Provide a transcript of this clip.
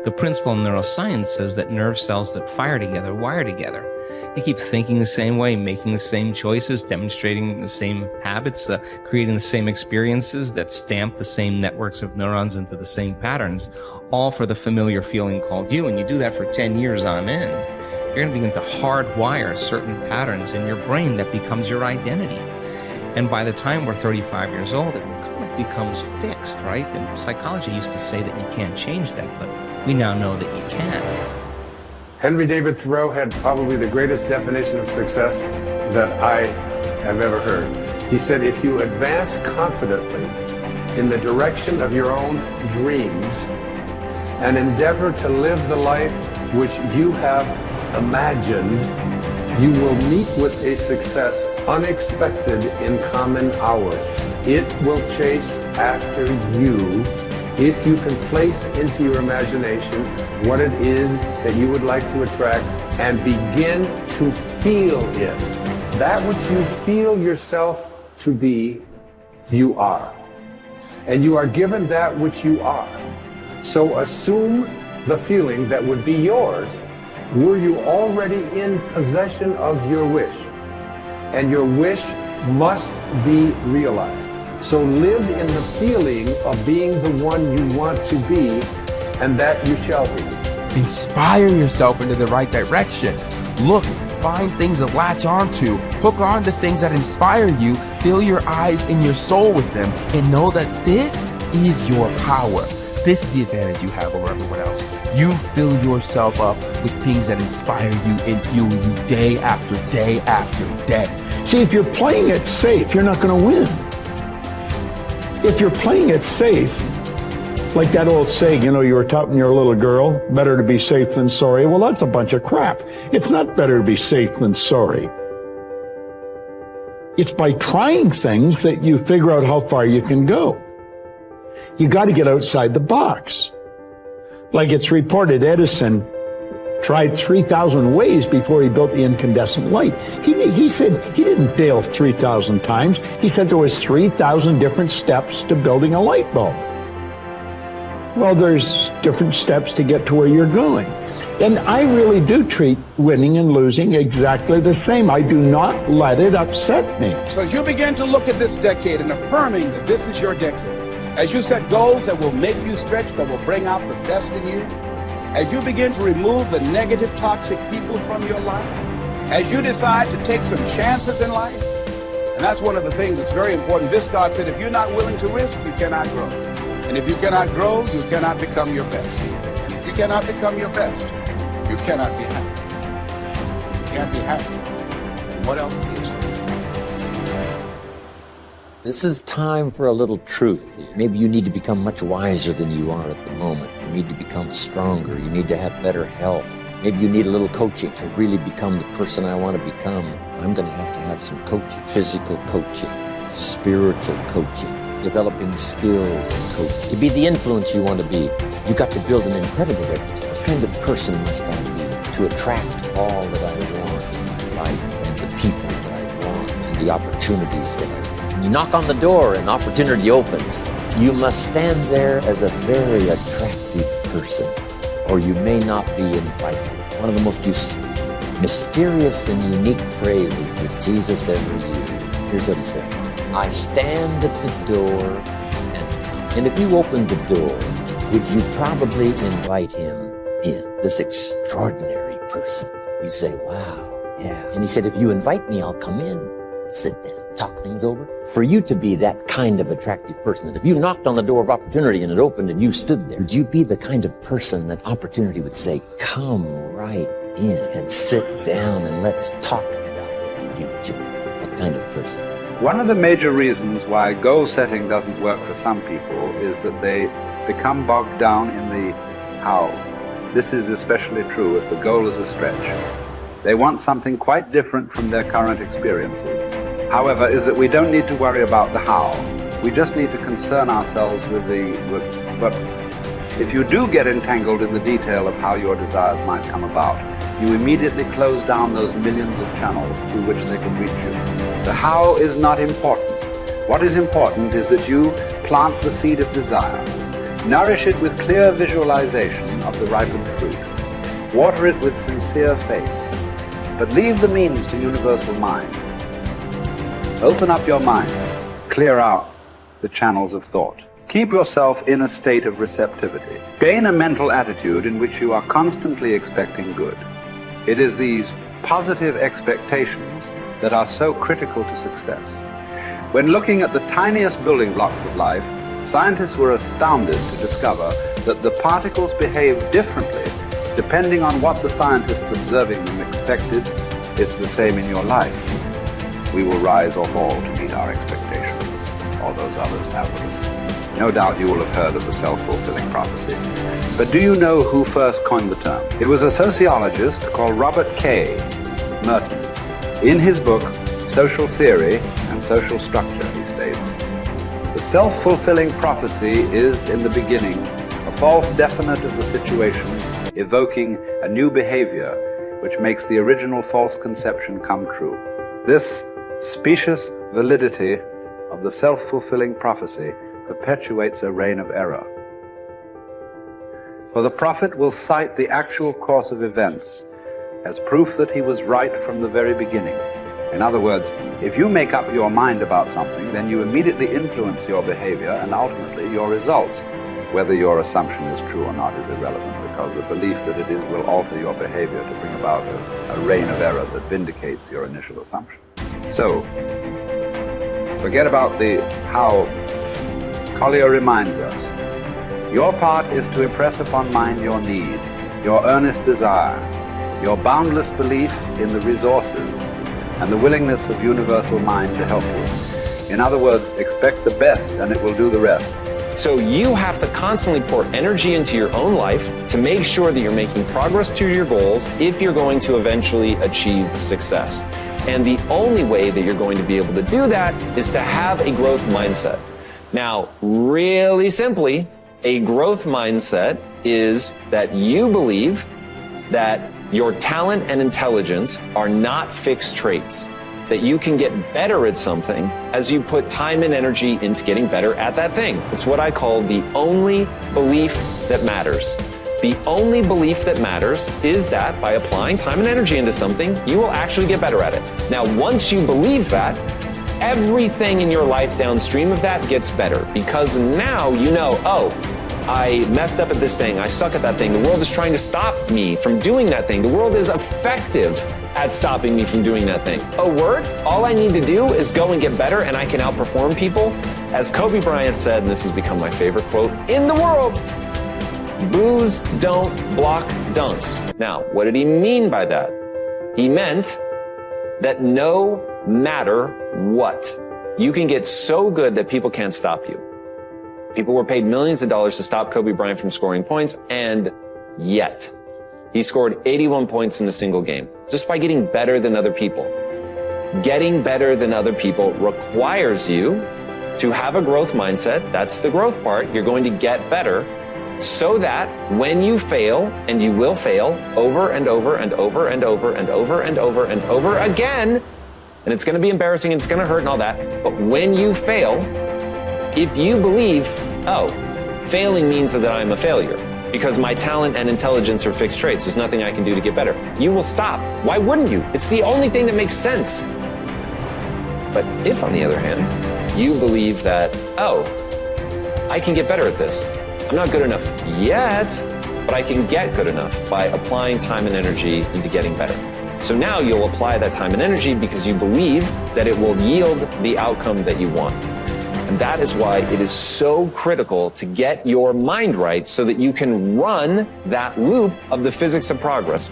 The principle in neuroscience says that nerve cells that fire together wire together. You keep thinking the same way, making the same choices, demonstrating the same habits, creating the same experiences that stamp the same networks of neurons into the same patterns, all for the familiar feeling called you. And you do that for 10 years on end. You're going to begin to hardwire certain patterns in your brain that becomes your identity. And by the time we're 35 years old, it kind of becomes fixed, right? And psychology used to say that you can't change that, but we now know that you can. Henry David Thoreau had probably the greatest definition of success that I have ever heard. He said, if you advance confidently in the direction of your own dreams and endeavor to live the life which you have imagined, you will meet with a success unexpected in common hours. It will chase after you if you can place into your imagination what it is that you would like to attract and begin to feel it. That which you feel yourself to be, you are. And you are given that which you are. So assume the feeling that would be yours were you already in possession of your wish. And your wish must be realized. So live in the feeling of being the one you want to be, and that you shall be. Inspire yourself into the right direction. Look, find things to latch onto. Hook on to things that inspire you. Fill your eyes and your soul with them, and know that this is your power. This is the advantage you have over everyone else. You fill yourself up with things that inspire you and fuel you day after day after day. See, if you're playing it safe, you're not going to win. If you're playing it safe, like that old saying, you were taught when you were a little girl, better to be safe than sorry. Well, that's a bunch of crap. It's not better to be safe than sorry. It's by trying things that you figure out how far you can go. You got to get outside the box. Like it's reported, Edison tried 3,000 ways before he built the incandescent light. He said he didn't fail 3,000 times. He said there was 3,000 different steps to building a light bulb. Well, there's different steps to get to where you're going. And I really do treat winning and losing exactly the same. I do not let it upset me. So as you begin to look at this decade and affirming that this is your decade, as you set goals that will make you stretch, that will bring out the best in you, as you begin to remove the negative, toxic people from your life, as you decide to take some chances in life, and that's one of the things that's very important. This God said, if you're not willing to risk, you cannot grow. And if you cannot grow, you cannot become your best. And if you cannot become your best, you cannot be happy. You can't be happy. And what else is there? This is time for a little truth here. Maybe you need to become much wiser than you are at the moment. You need to become stronger. You need to have better health. Maybe you need a little coaching to really become the person I want to become. I'm going to have some coaching. Physical coaching, spiritual coaching, developing skills coaching. To be the influence you want to be, you got to build an incredible reputation. What kind of person must I be to attract all that I want in my life and the people that I want and the opportunities that I want? You knock on the door and opportunity opens. You must stand there as a very attractive person, or you may not be invited. One of the most mysterious and unique phrases that Jesus ever used. Here's what he said. I stand at the door and if you opened the door, would you probably invite him in? This extraordinary person. You say, wow, yeah. And he said, if you invite me, I'll come in, sit down, talk things over. For you to be that kind of attractive person, that if you knocked on the door of opportunity and it opened and you stood there, would you be the kind of person that opportunity would say, come right in and sit down and let's talk about the future? What kind of person? One of the major reasons why goal setting doesn't work for some people is that they become bogged down in the how. This is especially true if the goal is a stretch. They want something quite different from their current experiences. However, is that we don't need to worry about the how. We just need to concern ourselves with but if you do get entangled in the detail of how your desires might come about, you immediately close down those millions of channels through which they can reach you. The how is not important. What is important is that you plant the seed of desire. Nourish it with clear visualization of the ripened fruit. Water it with sincere faith. But leave the means to universal mind. Open up your mind. Clear out the channels of thought. Keep yourself in a state of receptivity. Gain a mental attitude in which you are constantly expecting good. It is these positive expectations that are so critical to success. When looking at the tiniest building blocks of life, scientists were astounded to discover that the particles behave differently depending on what the scientists observing them expected. It's the same in your life. We will rise or fall to meet our expectations, or those others have with us. No doubt you will have heard of the self-fulfilling prophecy. But do you know who first coined the term? It was a sociologist called Robert K. Merton. In his book, Social Theory and Social Structure, he states, the self-fulfilling prophecy is, in the beginning, a false definite of the situation, evoking a new behavior which makes the original false conception come true. This specious validity of the self-fulfilling prophecy perpetuates a reign of error. For the prophet will cite the actual course of events as proof that he was right from the very beginning. In other words, if you make up your mind about something, then you immediately influence your behavior and ultimately your results. Whether your assumption is true or not is irrelevant, because the belief that it is will alter your behavior to bring about a reign of error that vindicates your initial assumption. So, forget about the how. Collier reminds us, your part is to impress upon mind your need, your earnest desire, your boundless belief in the resources, and the willingness of universal mind to help you. In other words, expect the best and it will do the rest. So you have to constantly pour energy into your own life to make sure that you're making progress to your goals if you're going to eventually achieve success. And the only way that you're going to be able to do that is to have a growth mindset. Now, really simply, a growth mindset is that you believe that your talent and intelligence are not fixed traits, that you can get better at something as you put time and energy into getting better at that thing. It's what I call the only belief that matters. The only belief that matters is that by applying time and energy into something, you will actually get better at it. Now, once you believe that, everything in your life downstream of that gets better, because now you know, oh, I messed up at this thing, I suck at that thing, the world is trying to stop me from doing that thing, the world is effective at stopping me from doing that thing. A word, all I need to do is go and get better and I can outperform people. As Kobe Bryant said, and this has become my favorite quote in the world, booze don't block dunks. Now, what did he mean by that? He meant that no matter what, you can get so good that people can't stop you. People were paid millions of dollars to stop Kobe Bryant from scoring points, and yet he scored 81 points in a single game just by getting better than other people. Getting better than other people requires you to have a growth mindset. That's the growth part. You're going to get better so that when you fail, and you will fail over and over and over and over and over and over and over again, and it's going to be embarrassing and it's going to hurt and all that, but when you fail, if you believe, oh, failing means that I'm a failure because my talent and intelligence are fixed traits, there's nothing I can do to get better, you will stop. Why wouldn't you? It's the only thing that makes sense. But if, on the other hand, you believe that, oh, I can get better at this. I'm not good enough yet, but I can get good enough by applying time and energy into getting better. So now you'll apply that time and energy because you believe that it will yield the outcome that you want. And that is why it is so critical to get your mind right so that you can run that loop of the physics of progress.